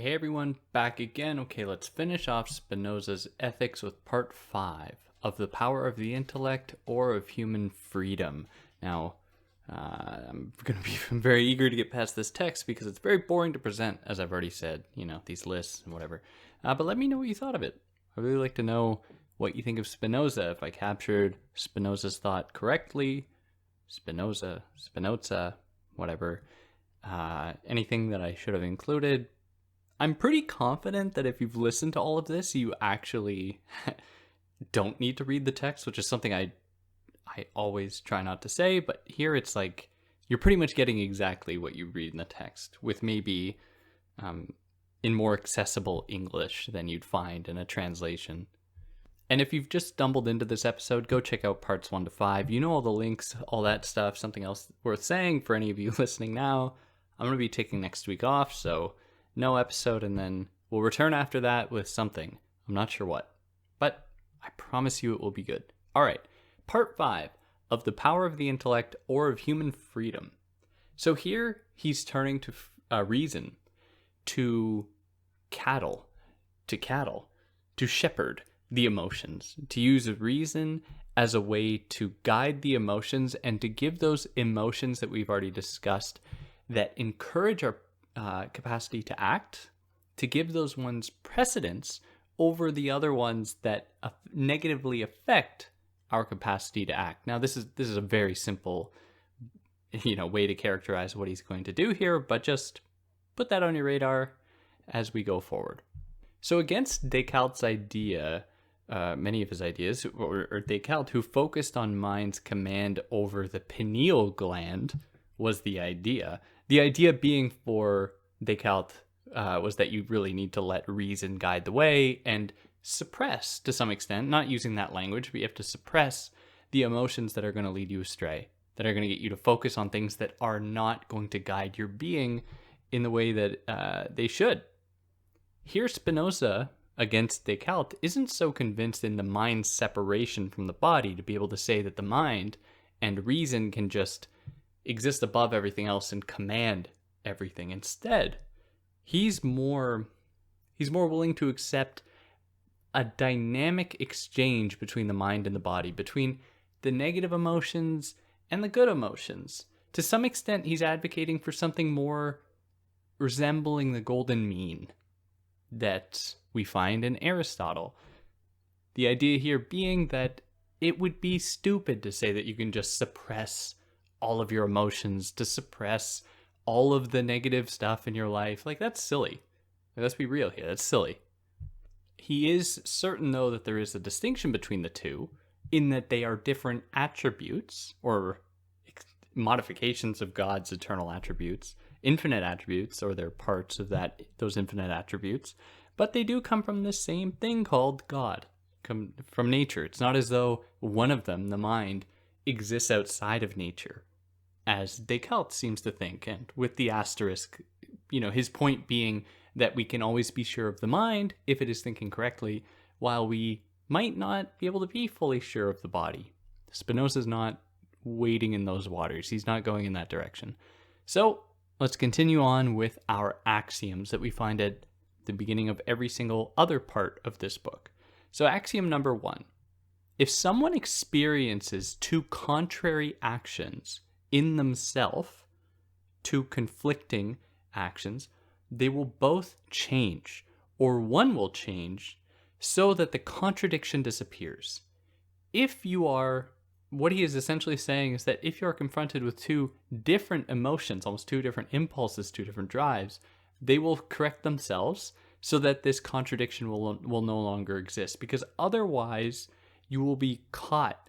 Hey everyone, back again. Okay, let's finish off Spinoza's Ethics with part 5 of the power of the intellect or of human freedom. Now, I'm going to be very eager to get past this text because it's very boring to present, as I've already said, these lists and whatever. But let me know what you thought of it. I'd really like to know what you think of Spinoza, if I captured Spinoza's thought correctly. Spinoza, whatever. Anything that I should have included. I'm pretty confident that if you've listened to all of this, you actually don't need to read the text, which is something I always try not to say, but here it's like you're pretty much getting exactly what you read in the text, with maybe in more accessible English than you'd find in a translation. And if you've just stumbled into this episode, go check out parts 1 to 5. You know all the links, all that stuff. Something else worth saying for any of you listening now, I'm going to be taking next week off, so no episode, and then we'll return after that with something. I'm not sure what, but I promise you it will be good. All right, part 5 of the power of the intellect or of human freedom. So here he's turning to reason, to cattle, to shepherd the emotions, to use reason as a way to guide the emotions and to give those emotions that we've already discussed that encourage our capacity to act, to give those ones precedence over the other ones that negatively affect our capacity to act. Now, this is a very simple, way to characterize what he's going to do here, but just put that on your radar as we go forward. So against Descartes' idea, many of his ideas, or Descartes, who focused on mind's command over the pineal gland, was the idea. The idea being for Descartes was that you really need to let reason guide the way and suppress, to some extent, not using that language, but you have to suppress the emotions that are going to lead you astray, that are going to get you to focus on things that are not going to guide your being in the way that they should. Here, Spinoza, against Descartes, isn't so convinced in the mind's separation from the body to be able to say that the mind and reason can just exist above everything else and command everything. Instead, he's more willing to accept a dynamic exchange between the mind and the body, between the negative emotions and the good emotions. To some extent, he's advocating for something more resembling the golden mean that we find in Aristotle. The idea here being that it would be stupid to say that you can just suppress all of your emotions, to suppress all of the negative stuff in your life. Like, that's silly. Let's be real here. That's silly. He is certain, though, that there is a distinction between the two in that they are different attributes or modifications of God's eternal attributes, infinite attributes, or they're parts of those infinite attributes, but they do come from the same thing called God, come from nature. It's not as though one of them, the mind, exists outside of nature, as Descartes seems to think, and with the asterisk, his point being that we can always be sure of the mind if it is thinking correctly, while we might not be able to be fully sure of the body. Spinoza's not wading in those waters. He's not going in that direction. So let's continue on with our axioms that we find at the beginning of every single other part of this book. So axiom number 1, if someone experiences two contrary actions in themselves, two conflicting actions, they will both change, or one will change, so that the contradiction disappears. What he is essentially saying is that if you are confronted with two different emotions, almost two different impulses, two different drives, they will correct themselves so that this contradiction will no longer exist, because otherwise you will be caught.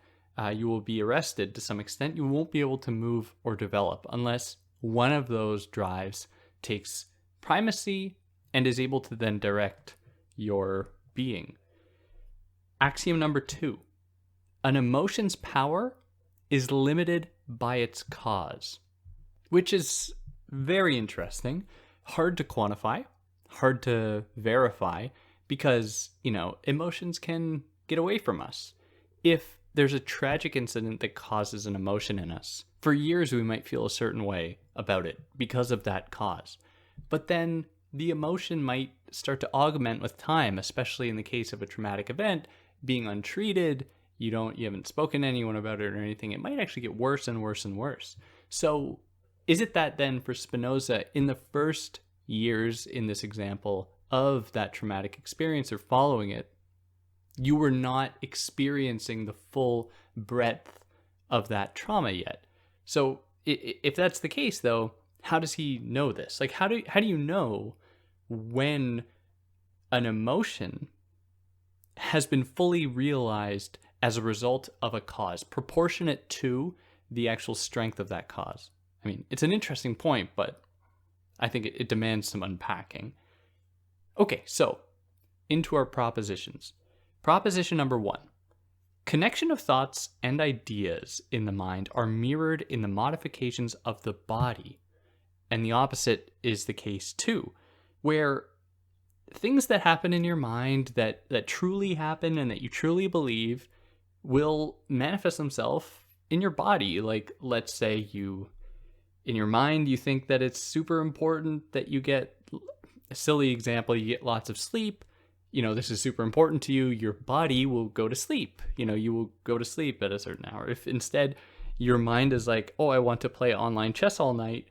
You will be arrested to some extent. You won't be able to move or develop unless one of those drives takes primacy and is able to then direct your being. Axiom number 2, an emotion's power is limited by its cause, which is very interesting, hard to quantify, hard to verify, because, emotions can get away from us. If there's a tragic incident that causes an emotion in us, for years we might feel a certain way about it because of that cause. But then the emotion might start to augment with time, especially in the case of a traumatic event being untreated. You haven't spoken to anyone about it or anything. It might actually get worse and worse and worse. So is it that then for Spinoza, in the first years in this example of that traumatic experience or following it, you were not experiencing the full breadth of that trauma yet? So if that's the case, though, how does he know this? Like, how do you know when an emotion has been fully realized as a result of a cause, proportionate to the actual strength of that cause? I mean, it's an interesting point, but I think it demands some unpacking. Okay, so into our propositions. Proposition number 1. Connection of thoughts and ideas in the mind are mirrored in the modifications of the body. And the opposite is the case too, where things that happen in your mind that truly happen and that you truly believe will manifest themselves in your body. Like, let's say in your mind, you think that it's super important that you get, a silly example, you get lots of sleep. This is super important to you. Your body will go to sleep. You will go to sleep at a certain hour. If instead your mind is like, oh, I want to play online chess all night,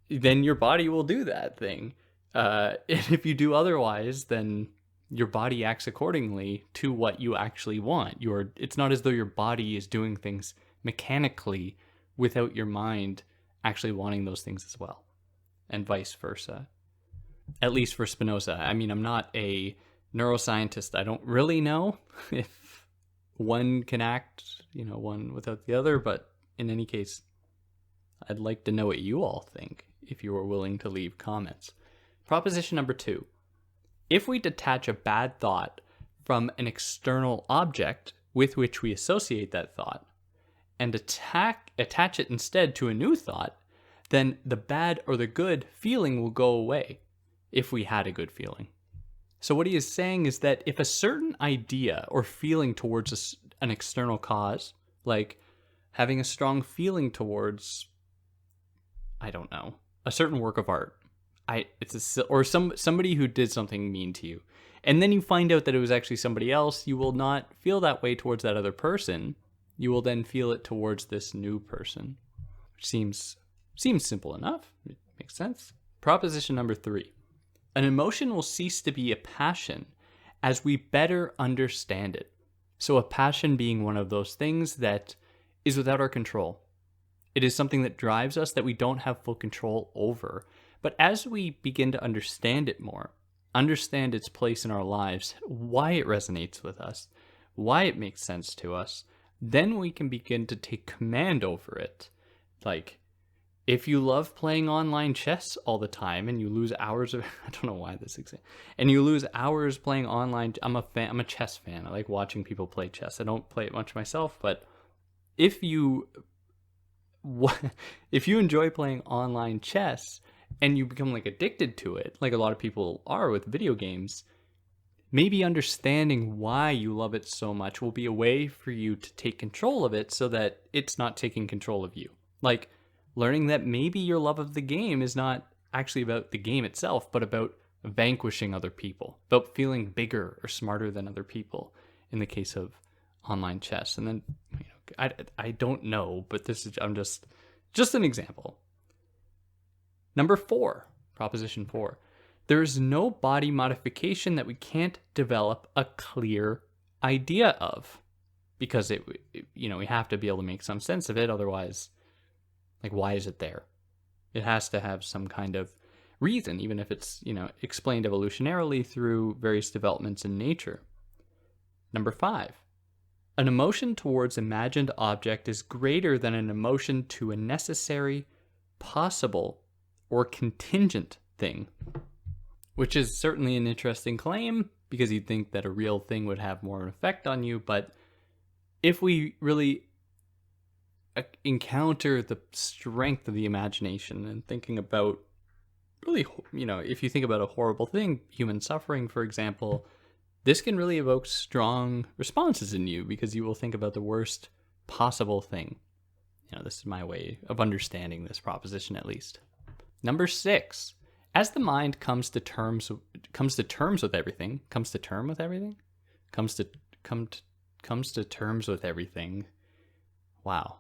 then your body will do that thing. And if you do otherwise, then your body acts accordingly to what you actually want. It's not as though your body is doing things mechanically without your mind actually wanting those things as well, and vice versa. At least for Spinoza. I mean, I'm not a neuroscientist. I don't really know if one can act, one without the other, but in any case, I'd like to know what you all think if you are willing to leave comments. Proposition number 2. If we detach a bad thought from an external object with which we associate that thought and attach it instead to a new thought, then the bad or the good feeling will go away if we had a good feeling. So what he is saying is that if a certain idea or feeling towards an external cause, like having a strong feeling towards, I don't know, a certain work of art, somebody who did something mean to you, and then you find out that it was actually somebody else, you will not feel that way towards that other person. You will then feel it towards this new person, which seems simple enough. It makes sense. Proposition number 3. An emotion will cease to be a passion as we better understand it. So a passion being one of those things that is without our control. It is something that drives us that we don't have full control over. But as we begin to understand it more, understand its place in our lives, why it resonates with us, why it makes sense to us, then we can begin to take command over it. Like, if you love playing online chess all the time and you lose hours of, I don't know why this exists, and you lose hours playing online, I'm a chess fan. I like watching people play chess. I don't play it much myself, but if you enjoy playing online chess and you become like addicted to it, like a lot of people are with video games, maybe understanding why you love it so much will be a way for you to take control of it so that it's not taking control of you. Like, learning that maybe your love of the game is not actually about the game itself, but about vanquishing other people, about feeling bigger or smarter than other people in the case of online chess. And then, I don't know, but I'm just an example. Number 4, proposition 4. There is no body modification that we can't develop a clear idea of, because we have to be able to make some sense of it. Otherwise, like, why is it there? It has to have some kind of reason, even if it's, explained evolutionarily through various developments in nature. Number 5, an emotion towards imagined object is greater than an emotion to a necessary, possible, or contingent thing. Which is certainly an interesting claim, because you'd think that a real thing would have more effect on you. But if we really encounter the strength of the imagination and thinking about really, if you think about a horrible thing, human suffering, for example, this can really evoke strong responses in you, because you will think about the worst possible thing. This is my way of understanding this proposition, at least. Number 6. As the mind comes to terms with everything, Wow.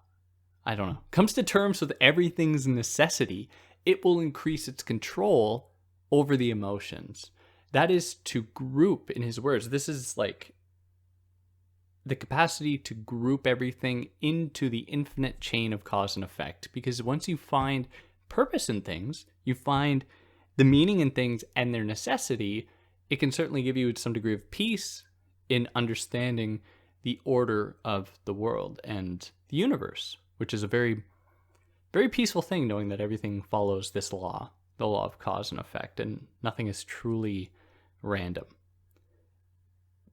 I don't know. Comes to terms with everything's necessity, it will increase its control over the emotions. That is to group, in his words. This is like the capacity to group everything into the infinite chain of cause and effect. Because once you find purpose in things, you find the meaning in things and their necessity, it can certainly give you some degree of peace in understanding the order of the world and the universe, which is a very, very peaceful thing, knowing that everything follows this law, the law of cause and effect, and nothing is truly random.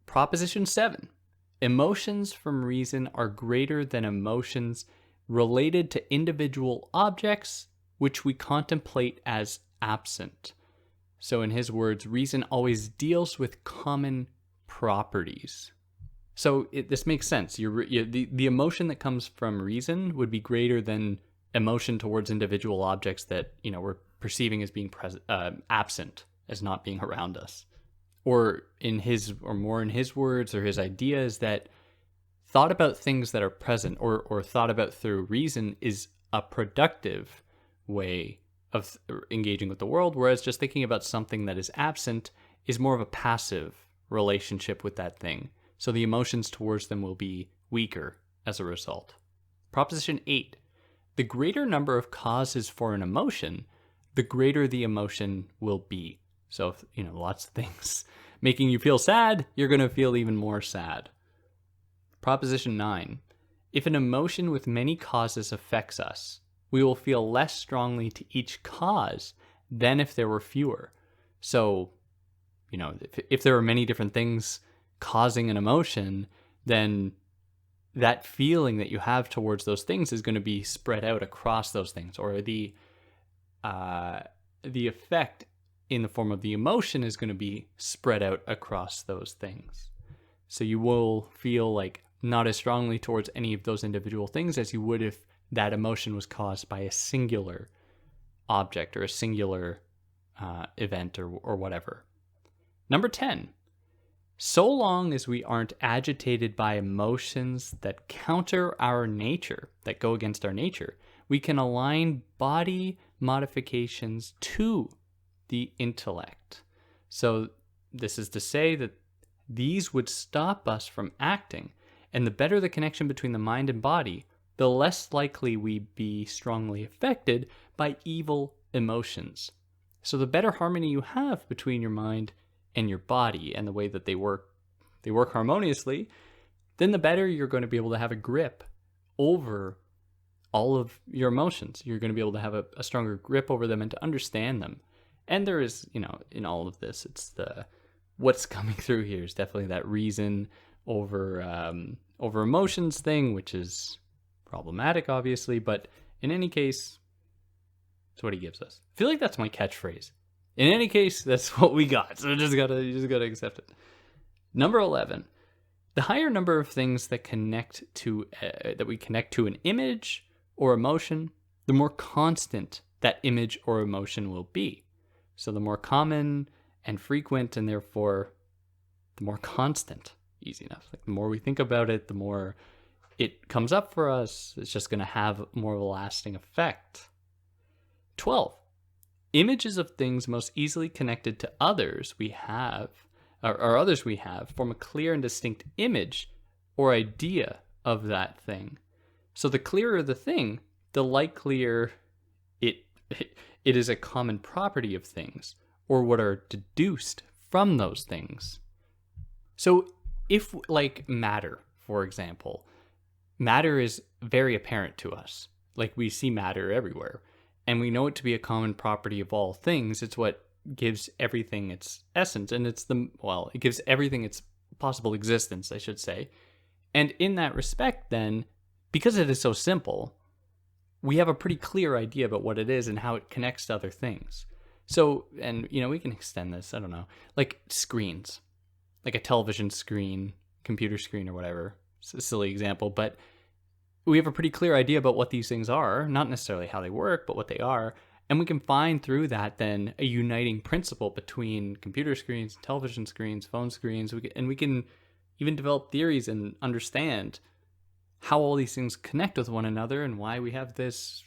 Proposition 7. Emotions from reason are greater than emotions related to individual objects which we contemplate as absent. So in his words, reason always deals with common properties. So this makes sense. The emotion that comes from reason would be greater than emotion towards individual objects that we're perceiving as being absent, as not being around us. Or more in his words, or his idea is that thought about things that are present, or thought about through reason, is a productive way of engaging with the world, whereas just thinking about something that is absent is more of a passive relationship with that thing. So the emotions towards them will be weaker as a result. Proposition 8. The greater number of causes for an emotion, the greater the emotion will be. So if, lots of things making you feel sad, you're going to feel even more sad. Proposition 9. If an emotion with many causes affects us, we will feel less strongly to each cause than if there were fewer. So, if there are many different things causing an emotion, then that feeling that you have towards those things is going to be spread out across those things, or the effect in the form of the emotion is going to be spread out across those things. So you will feel like not as strongly towards any of those individual things as you would if that emotion was caused by a singular object or a singular event or whatever. Number 10. So long as we aren't agitated by emotions that counter our nature, that go against our nature, we can align body modifications to the intellect. So this is to say that these would stop us from acting, and the better the connection between the mind and body, the less likely we be strongly affected by evil emotions. So the better harmony you have between your mind and your body and the way that they work harmoniously, then the better you're going to be able to have a grip over all of your emotions. You're going to be able to have a stronger grip over them and to understand them. And there is, in all of this, it's what's coming through here is definitely that reason over emotions thing, which is problematic, obviously, but in any case, that's what he gives us. I feel like that's my catchphrase. In any case, that's what we got. So you just gotta accept it. Number 11. The higher number of things that we connect to an image or emotion, the more constant that image or emotion will be. So the more common and frequent, and therefore the more constant. Easy enough. Like the more we think about it, the more it comes up for us. It's just going to have more of a lasting effect. 12. Images of things most easily connected to others we have, or others we have, form a clear and distinct image or idea of that thing. So the clearer the thing, the likelier it is a common property of things, or what are deduced from those things. So if, like matter, for example, matter is very apparent to us. Like we see matter everywhere, and we know it to be a common property of all things. It's what gives everything its essence, and it gives everything its possible existence, I should say. And in that respect, then, because it is so simple, we have a pretty clear idea about what it is and how it connects to other things. So, and we can extend this, I don't know, like screens, like a television screen, computer screen, or whatever. It's a silly example, but we have a pretty clear idea about what these things are, not necessarily how they work, but what they are. And we can find through that then a uniting principle between computer screens, television screens, phone screens, and we can even develop theories and understand how all these things connect with one another and why we have this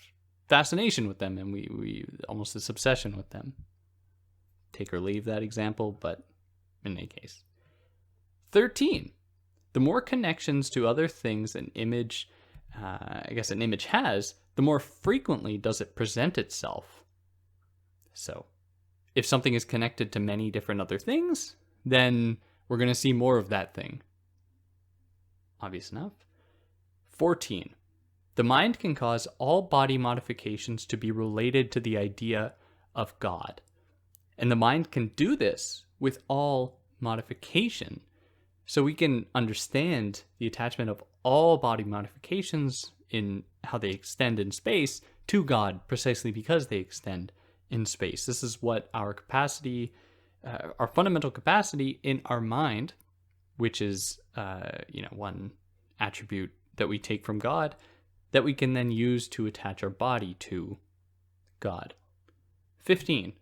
fascination with them and we almost this obsession with them. Take or leave that example, but in any case. 13. The more connections to other things an image has, the more frequently does it present itself. So, if something is connected to many different other things, then we're going to see more of that thing. Obvious enough. 14. The mind can cause all body modifications to be related to the idea of God. And the mind can do this with all modification. So we can understand the attachment of all body modifications in how they extend in space to God precisely because they extend in space. This is what our capacity, our fundamental capacity in our mind, which is, one attribute that we take from God, that we can then use to attach our body to God. 15.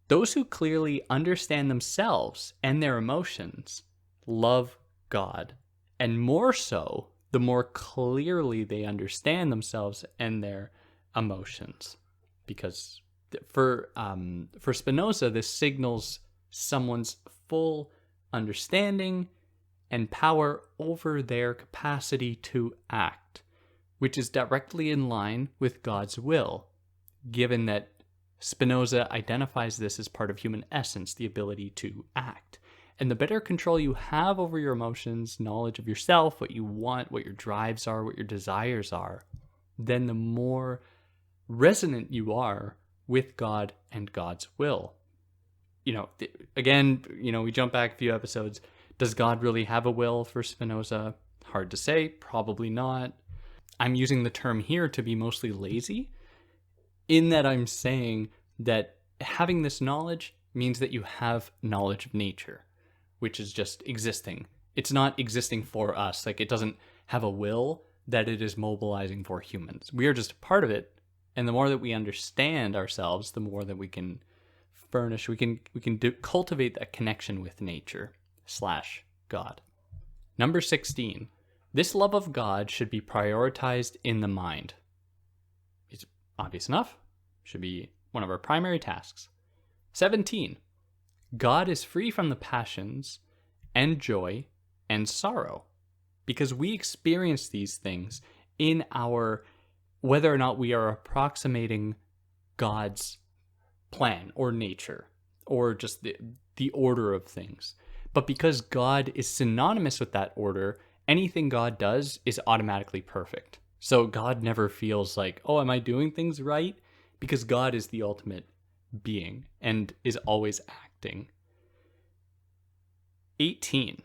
Those who clearly understand themselves and their emotions love God, and more so the more clearly they understand themselves and their emotions. Because for Spinoza, this signals someone's full understanding and power over their capacity to act, which is directly in line with God's will, given that Spinoza identifies this as part of human essence, the ability to act. And the better control you have over your emotions, knowledge of yourself, what you want, what your drives are, what your desires are, then the more resonant you are with God and God's will. We jump back a few episodes. Does God really have a will for Spinoza? Hard to say, probably not. I'm using the term here to be mostly lazy, in that I'm saying that having this knowledge means that you have knowledge of nature, which is just existing. It's not existing for us. Like, it doesn't have a will that it is mobilizing for humans. We are just a part of it. And the more that we understand ourselves, the more that we can furnish, cultivate that connection with nature / God. Number 16. This love of God should be prioritized in the mind. It's obvious enough. Should be one of our primary tasks. 17. God is free from the passions and joy and sorrow, because we experience these things in our, whether or not we are approximating God's plan or nature or just the order of things. But because God is synonymous with that order, anything God does is automatically perfect. So God never feels like, oh, am I doing things right? Because God is the ultimate being and is always acting. 18.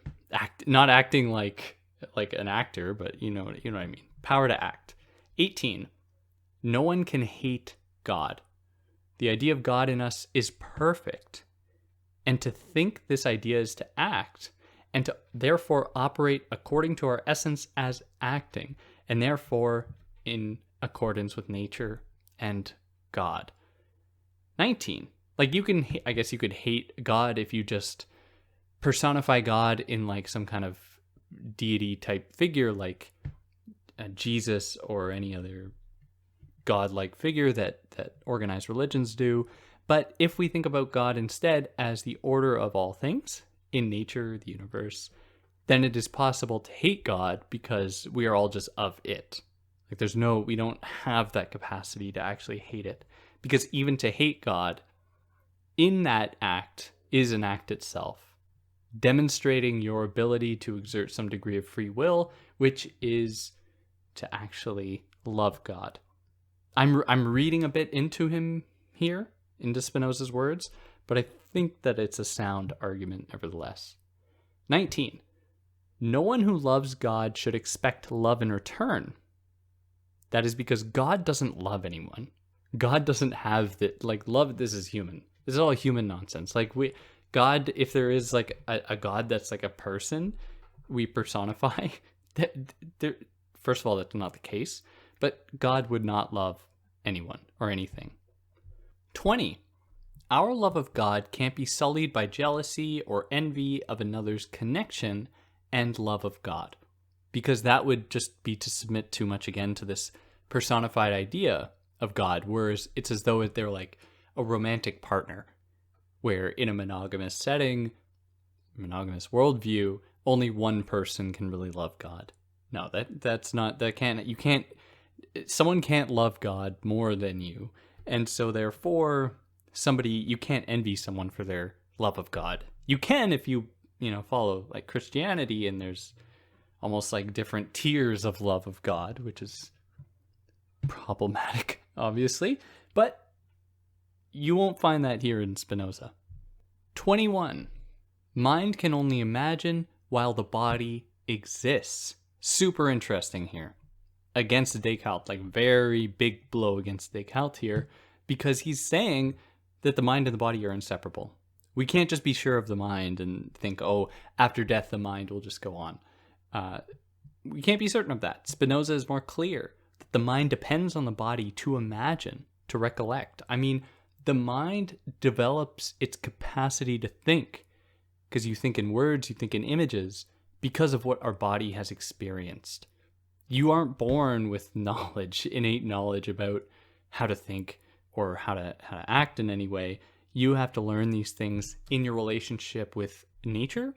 Not acting like an actor, but you know what I mean. Power to act. 18. No one can hate God. The idea of God in us is perfect. And to think this idea is to act, and to therefore operate according to our essence as acting, and therefore in accordance with nature and God. 19. Like, I guess you could hate God if you just personify God in like some kind of deity type figure, like Jesus or any other godlike figure that organized religions do. But if we think about God instead as the order of all things in nature, the universe, then it is possible to hate God because we are all just of it. Like, we don't have that capacity to actually hate it, because even to hate God in that act is an act itself, demonstrating your ability to exert some degree of free will, which is to actually love God. I'm reading a bit into him here, into Spinoza's words, but I think that it's a sound argument nevertheless. 19. No one who loves God should expect love in return. That is because God doesn't love anyone. God doesn't have love. This is human. This is all human nonsense. God, if there is like a God that's like a person, we personify. First of all, that's not the case. But God would not love anyone or anything. 20. Our love of God can't be sullied by jealousy or envy of another's connection and love of God, because that would just be to submit too much again to this personified idea of God, whereas it's as though they're like a romantic partner, where in a monogamous setting, monogamous worldview, only one person can really love God. No, someone can't love God more than you. And so therefore, you can't envy someone for their love of God. You can if you follow like Christianity, and there's almost like different tiers of love of God, which is problematic, obviously. But you won't find that here in Spinoza. 21. Mind can only imagine while the body exists. Super interesting here. Against Descartes, like very big blow against Descartes here, because he's saying that the mind and the body are inseparable. We can't just be sure of the mind and think, oh, after death the mind will just go on. We can't be certain of that. Spinoza is more clear that the mind depends on the body to imagine, to recollect. I mean, the mind develops its capacity to think, because you think in words, you think in images, because of what our body has experienced. You aren't born with knowledge, innate knowledge about how to think or how to act in any way. You have to learn these things in your relationship with nature,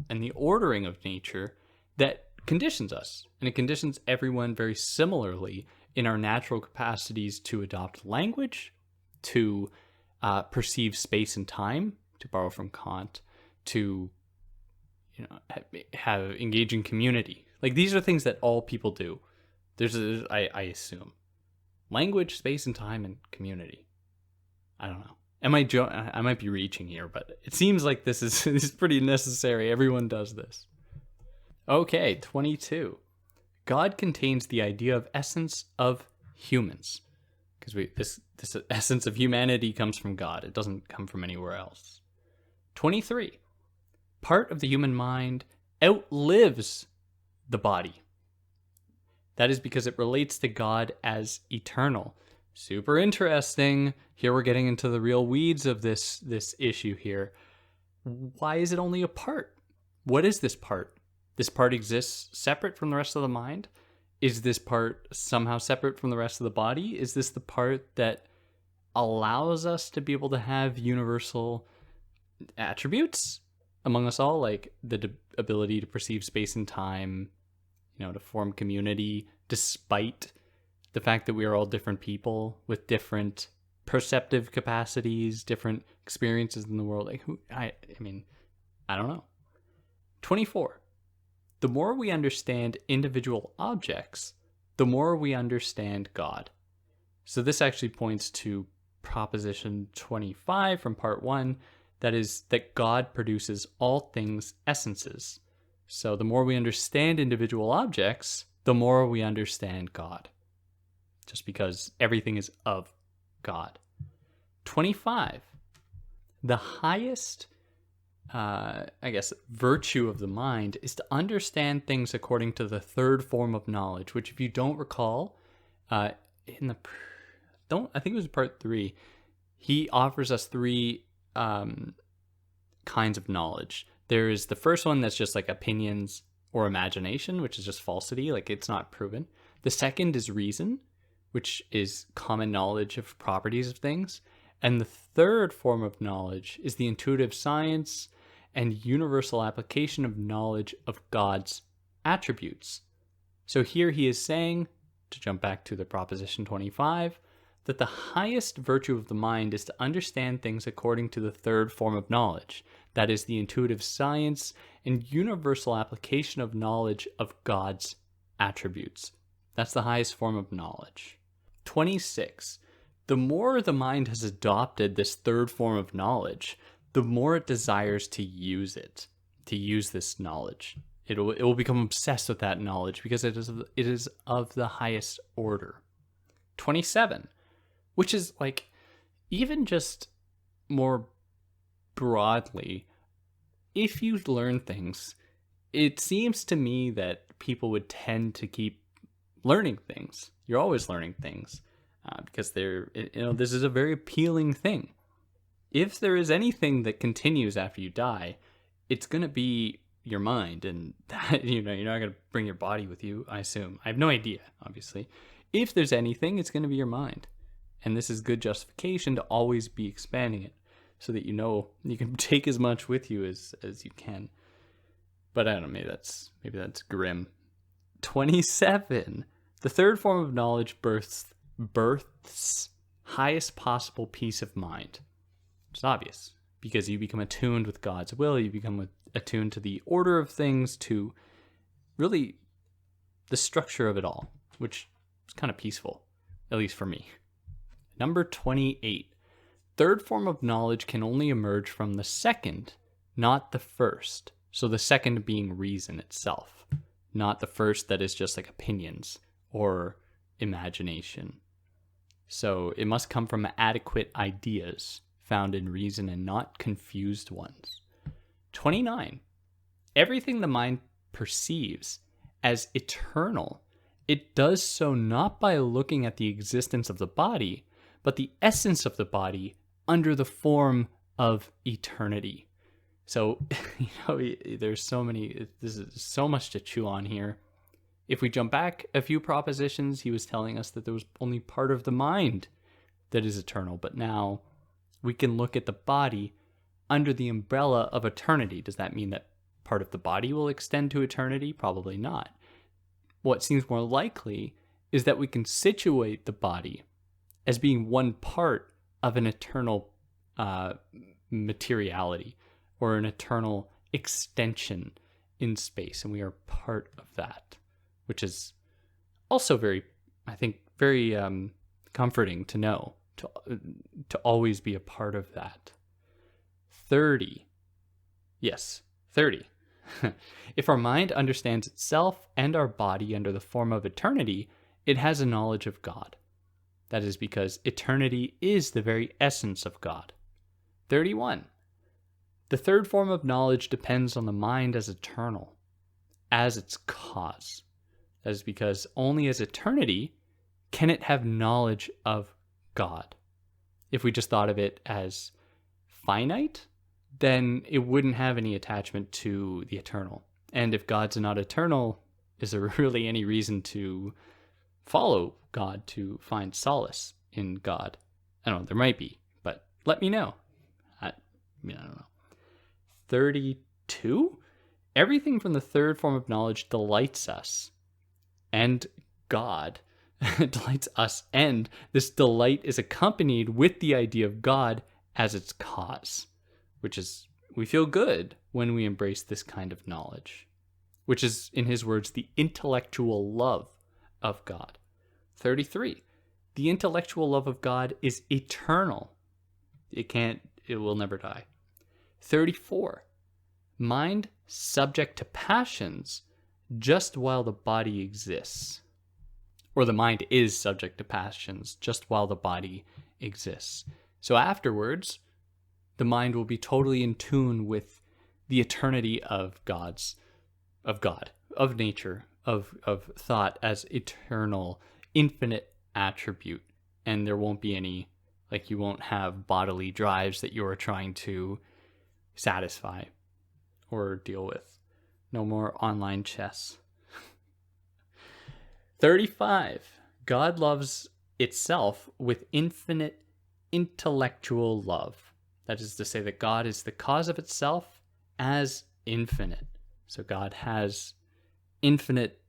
and the ordering of nature that conditions us. And it conditions everyone very similarly in our natural capacities to adopt language, to perceive space and time, to borrow from Kant, to have engage in community. Like, these are things that all people do. I assume, language, space and time, and community. I don't know. I might be reaching here, but it seems like this is pretty necessary. Everyone does this. Okay, 22. God contains the idea of essence of humans, because this essence of humanity comes from God. It doesn't come from anywhere else. 23. Part of the human mind outlives the body. That is because it relates to God as eternal. Super interesting. Here we're getting into the real weeds of this issue here. Why is it only a part? What is this part? This part exists separate from the rest of the mind? Is this part somehow separate from the rest of the body? Is this the part that allows us to be able to have universal attributes among us all, like the ability to perceive space and time, to form community, despite the fact that we are all different people with different perceptive capacities, different experiences in the world? Like, I don't know. 24. The more we understand individual objects, the more we understand God. So this actually points to Proposition 25 from Part 1, that is, that God produces all things essences. So the more we understand individual objects, the more we understand God, just because everything is of God. 25. The highest, virtue of the mind is to understand things according to the third form of knowledge, which, if you don't recall, I think it was Part 3, he offers us three kinds of knowledge. There is the first one that's just like opinions or imagination, which is just falsity, like it's not proven. The second is reason, which is common knowledge of properties of things. And the third form of knowledge is the intuitive science and universal application of knowledge of God's attributes. So here he is saying, to jump back to the Proposition 25, that the highest virtue of the mind is to understand things according to the third form of knowledge. That is the intuitive science and universal application of knowledge of God's attributes. That's the highest form of knowledge. 26. The more the mind has adopted this third form of knowledge, the more it desires to use it, to use this knowledge. It will become obsessed with that knowledge because it is of the highest order. 27. Which is like, even just more broadly, if you learn things, it seems to me that people would tend to keep learning things. You're always learning things. because this is a very appealing thing. If there is anything that continues after you die, it's going to be your mind, and that, you're not going to bring your body with you, I assume. I have no idea, obviously. If there's anything, it's going to be your mind. And this is good justification to always be expanding it so that you can take as much with you as you can. But I don't know, maybe that's grim. 27. The third form of knowledge births highest possible peace of mind. It's obvious, because you become attuned with God's will, you become attuned to the order of things, to really the structure of it all, which is kind of peaceful, at least for me. Number 28. Third form of knowledge can only emerge from the second, not the first. So the second being reason itself, not the first that is just like opinions or imagination. So it must come from adequate ideas found in reason and not confused ones. 29. Everything the mind perceives as eternal, it does so not by looking at the existence of the body, but the essence of the body under the form of eternity. So, there's this is so much to chew on here. If we jump back a few propositions, he was telling us that there was only part of the mind that is eternal, but now we can look at the body under the umbrella of eternity. Does that mean that part of the body will extend to eternity? Probably not. What seems more likely is that we can situate the body as being one part of an eternal materiality, or an eternal extension in space, and we are part of that, which is also very comforting to know, to always be a part of that. 30. Yes, 30. If our mind understands itself and our body under the form of eternity, it has a knowledge of God. That is because eternity is the very essence of God. 31. The third form of knowledge depends on the mind as eternal, as its cause. That is because only as eternity can it have knowledge of God. If we just thought of it as finite, then it wouldn't have any attachment to the eternal. And if God's not eternal, is there really any reason to follow God, to find solace in God? I don't know, there might be, but let me know. I don't know. 32. Everything from the third form of knowledge delights us, and God delights us, and this delight is accompanied with the idea of God as its cause, which is, we feel good when we embrace this kind of knowledge, which is, in his words, the intellectual love of God. 33. The intellectual love of God is eternal. It will never die. 34. Mind subject to passions just while the body exists. Or the mind is subject to passions just while the body exists. So afterwards, the mind will be totally in tune with the eternity of God, of nature, of thought as eternal, infinite attribute. And there won't be any, you won't have bodily drives that you're trying to satisfy or deal with. No more online chess. 35. God loves itself with infinite intellectual love. That is to say that God is the cause of itself as infinite. So God has infinite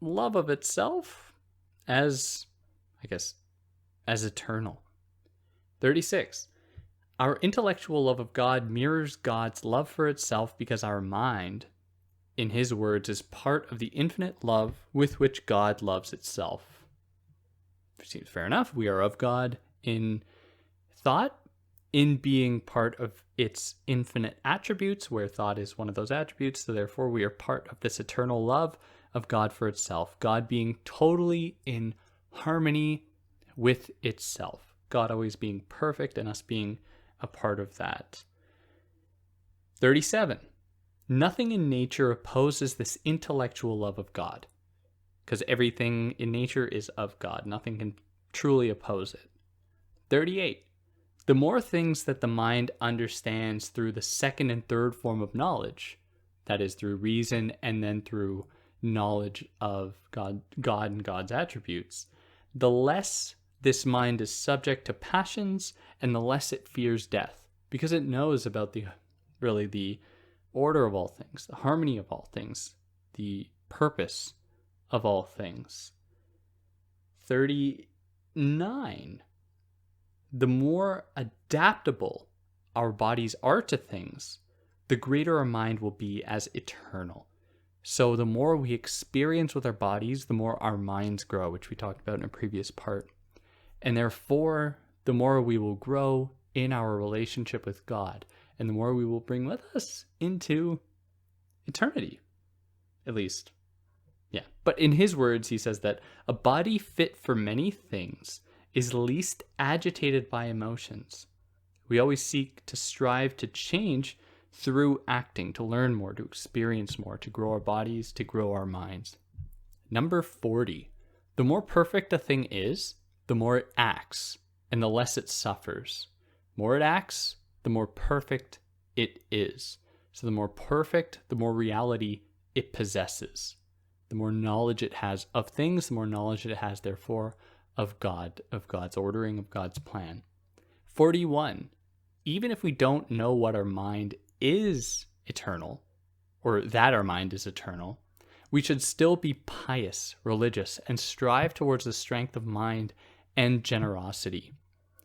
love of itself as eternal. 36. Our intellectual love of God mirrors God's love for itself because our mind, in his words, is part of the infinite love with which God loves itself. Seems fair enough. We are of God in thought, in being part of its infinite attributes, where thought is one of those attributes. So therefore we are part of this eternal love of God for itself. God being totally in harmony with itself. God always being perfect and us being a part of that. 37. Nothing in nature opposes this intellectual love of God, because everything in nature is of God. Nothing can truly oppose it. 38. The more things that the mind understands through the second and third form of knowledge, that is through reason and then through knowledge of God and God's attributes, the less this mind is subject to passions and the less it fears death, because it knows about the order of all things, the harmony of all things, the purpose of all things. 39. The more adaptable our bodies are to things, the greater our mind will be as eternal. So the more we experience with our bodies, the more our minds grow, which we talked about in a previous part. And therefore, the more we will grow in our relationship with God, and the more we will bring with us into eternity, at least. Yeah. But in his words, he says that a body fit for many things is least agitated by emotions. We always seek to strive to change through acting, to learn more, to experience more, to grow our bodies, to grow our minds. Number 40. The more perfect a thing is, the more it acts, and the less it suffers. The more it acts, the more perfect it is. So the more perfect, the more reality it possesses. The more knowledge it has of things, the more knowledge it has, therefore, of God, of God's ordering, of God's plan. 41. Even if we don't know what our mind is eternal, or that our mind is eternal, we should still be pious, religious, and strive towards the strength of mind and generosity.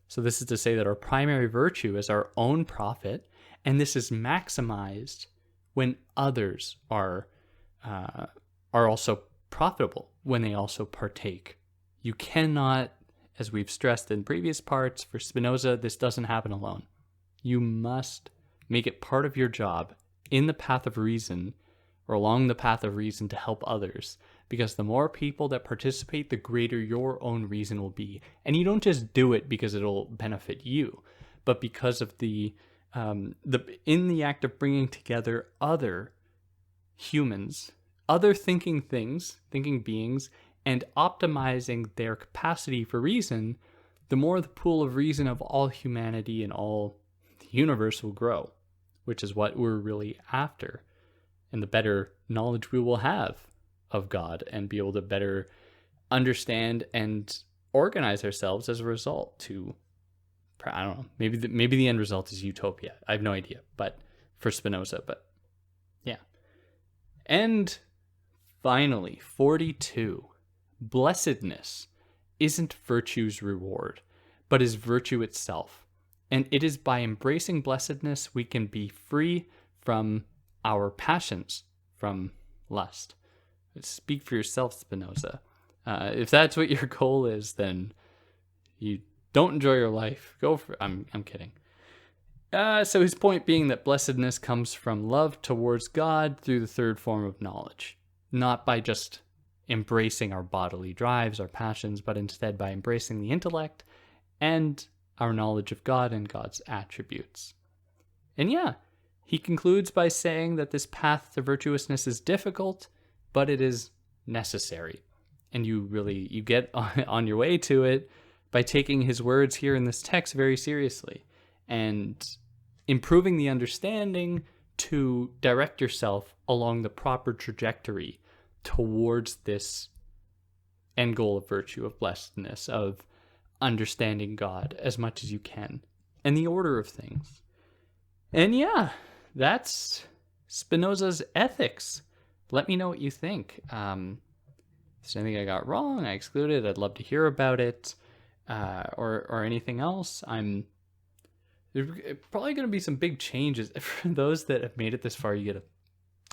So this is to say that our primary virtue is our own profit, and this is maximized when others are also profitable, when they also partake. You cannot, as we've stressed in previous parts, for Spinoza, this doesn't happen alone. You must make it part of your job in the path of reason, or along the path of reason, to help others, because the more people that participate, the greater your own reason will be. And you don't just do it because it'll benefit you, but because of in the act of bringing together other humans, other thinking beings, and optimizing their capacity for reason, the more the pool of reason of all humanity and all the universe will grow, which is what we're really after. And the better knowledge we will have of God and be able to better understand and organize ourselves as a result to, I don't know, maybe the end result is utopia. I have no idea, but for Spinoza, but yeah. And finally, 42. Blessedness isn't virtue's reward, but is virtue itself. And it is by embracing blessedness we can be free from our passions, from lust. Speak for yourself, Spinoza. If that's what your goal is, then you don't enjoy your life. Go for it. I'm kidding. So his point being that blessedness comes from love towards God through the third form of knowledge, not by just embracing our bodily drives, our passions, but instead by embracing the intellect and our knowledge of God and God's attributes. And yeah, he concludes by saying that this path to virtuousness is difficult, but it is necessary. And you get on your way to it by taking his words here in this text very seriously and improving the understanding to direct yourself along the proper trajectory towards this end goal of virtue, of blessedness, of understanding God as much as you can, and the order of things. And yeah, that's Spinoza's Ethics. Let me know what you think. If there's anything I got wrong, I excluded, I'd love to hear about it, or anything else. There's probably going to be some big changes. For those that have made it this far,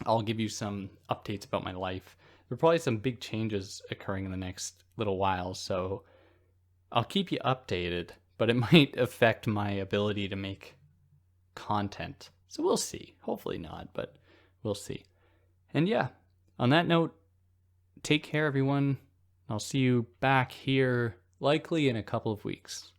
I'll give you some updates about my life. There are probably some big changes occurring in the next little while, so I'll keep you updated, but it might affect my ability to make content. So we'll see. Hopefully not, but we'll see. And yeah, on that note, take care, everyone. I'll see you back here likely in a couple of weeks.